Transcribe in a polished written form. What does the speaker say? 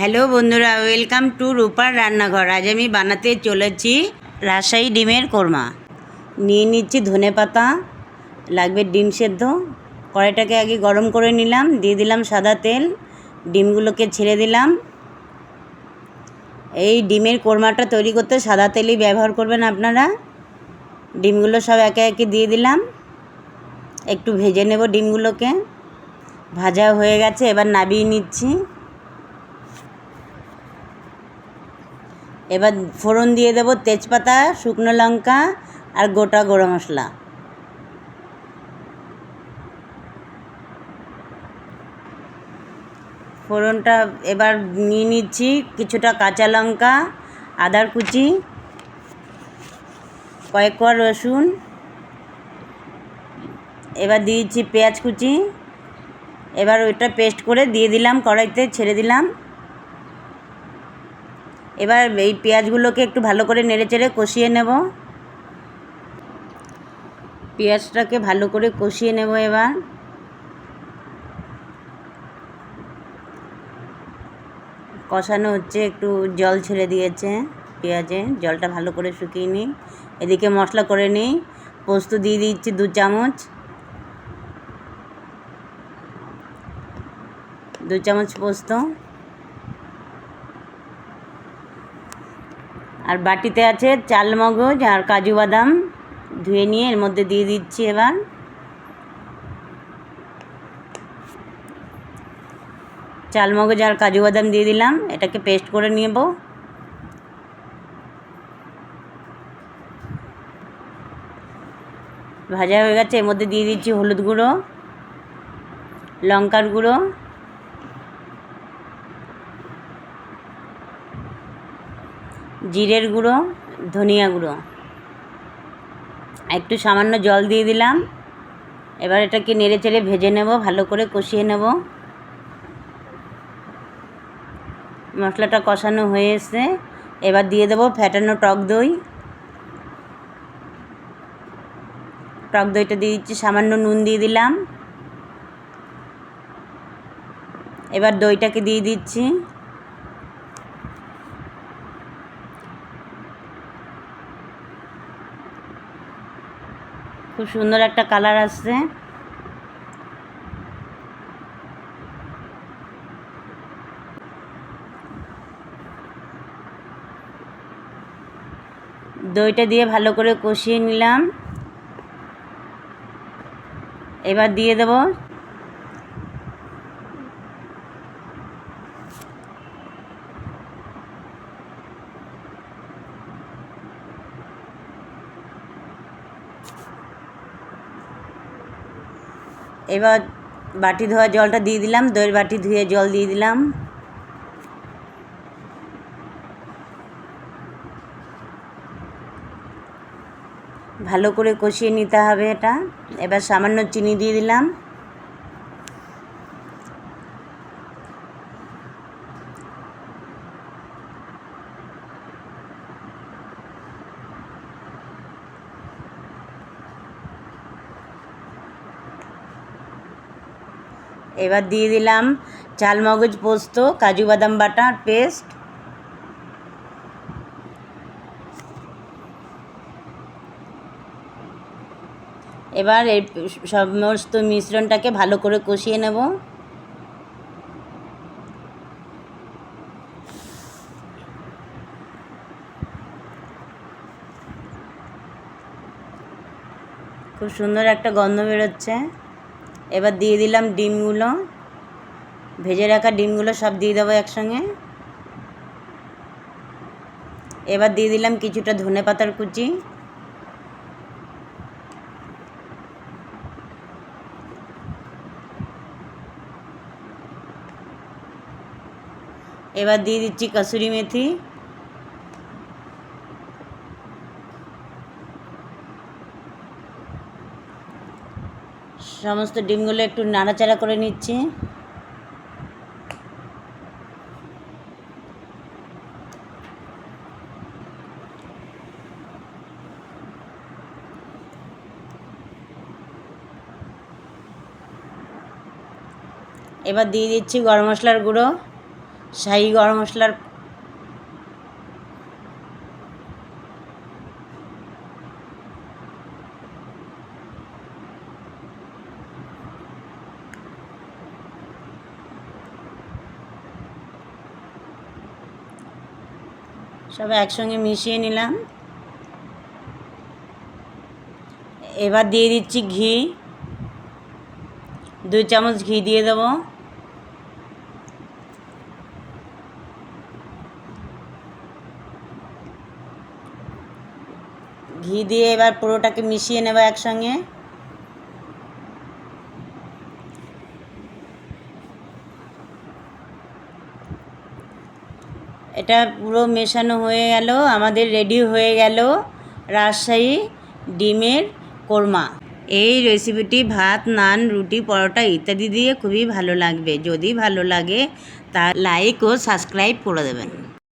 Hello বন্ধুরা, welcome to রূপার রান্নাঘর। আজ আমি বানাতে চলেছি রাজশাহী ডিমের কোরমা। নিয়ে নিচ্ছি ধনেপাতা, লাগবে ডিম সেদ্ধ। কড়াইটাকে আগে গরম করে নিলাম, দিয়ে দিলাম সাদা তেল, ডিমগুলোকে ছেড়ে দিলাম। এই ডিমের কোরমাটা তৈরি করতে সাদা তেলই ব্যবহার করবেন আপনারা। ডিমগুলো সব একে একে দিয়ে দিলাম, একটু ভেজে নেব ডিমগুলোকে। ভাজা হয়ে গেছে, এবার নামিয়ে নিচ্ছি। এবার ফোড়ন দিয়ে দেব তেজপাতা, শুকনো লঙ্কা আর গোটা গরম মশলা। ফোড়নটা এবার নিয়ে নিচ্ছি কিছুটা কাঁচা লঙ্কা, আদার কুচি, কয়েক কোয়া রসুন। এবার দিয়েছি পেঁয়াজ কুচি। এবার ওইটা পেস্ট করে দিয়ে দিলাম, কড়াইতে ছেড়ে দিলাম। এবার এই পেঁয়াজগুলোকে একটু ভালো করে নেড়েচেড়ে কষিয়ে নেব। পেঁয়াজটাকে ভালো করে কষিয়ে নেব। এবার কষানো হচ্ছে, একটু জল ছেড়ে দিয়েছে পেঁয়াজে, জলটা ভালো করে শুকিয়ে নিই। এদিকে মশলা করে নিই। পোস্ত দিয়ে দিচ্ছি 2 চামচ, 2 চামচ পোস্ত। আর বাটিতে আছে চালমগজ আর কাজু বাদাম ধুয়ে নিয়ে এর মধ্যে দিয়ে দিচ্ছি। এবার চালমগজ আর কাজু বাদাম দিয়ে দিলাম, এটাকে পেস্ট করে নেব। ভাজা হয়ে গেছে, এর মধ্যে দিয়ে দিচ্ছি হলুদ গুঁড়ো, লঙ্কার গুঁড়ো, জিরের গুঁড়ো, ধনিয়া গুঁড়ো, একটু সামান্য জল দিয়ে দিলাম। এবার এটাকে নেড়ে চেড়ে ভেজে নেব, ভালো করে কষিয়ে নেব। মশলাটা কষানো হয়ে এসে এবার দিয়ে দেবো ফ্যাটানো টক দই। টক দইটা দিয়ে দিচ্ছি, সামান্য নুন দিয়ে দিলাম। এবার দইটাকে দিয়ে দিচ্ছি। খুব সুন্দর একটা কালার আসছে। দইটা দিয়ে ভালো করে কষিয়ে নিলাম। এবার দিয়ে দেব এবার বাটি ধোয়া জলটা দিয়ে দিলাম, দইয়ের বাটি ধুয়ে জল দিয়ে দিলাম। ভালো করে কষিয়ে নিতে হবে এটা। এবার সামান্য চিনি দিয়ে দিলাম। এবার দিয়ে দিলাম চালমগজ, পোস্ত, কাজু বাদাম বাটার পেস্ট। এবার এই সমস্ত মিশ্রণটাকে ভালো করে কষিয়ে নেব। খুব সুন্দর একটা গন্ধ বেরোচ্ছে। এবার দিয়ে দিলাম ডিমগুলো, ভেজে রাখা ডিমগুলো সব দিয়ে দেবো একসঙ্গে। এবার দিয়ে দিলাম কিছুটা ধনেপাতার কুচি। এবার দিয়ে দিচ্ছি কসুরি মেথি। সমস্ত ডিমগুলো একটু নাড়াচাড়া করে নিচ্ছি। এবার দিয়ে দিচ্ছি গরম মশলার গুঁড়ো, শাহি গরম মশলার সব একসঙ্গে মিশিয়ে নিলাম। এবার দিয়ে দিচ্ছি ঘি, 2 চামচ ঘি দিয়ে দেবো। ঘি দিয়ে এবার পুরোটাকে মিশিয়ে নেব একসঙ্গে। এটা পুরো মেশানো হয়ে গেল, আমাদের রেডি হয়ে গেল রাজশাহী ডিমের কোরমা। এই রেসিপিটি ভাত, নান, রুটি, পরোটা ইত্যাদি দিয়ে খুবই ভালো লাগবে। যদি ভালো লাগে তা লাইক ও সাবস্ক্রাইব করে দেবেন।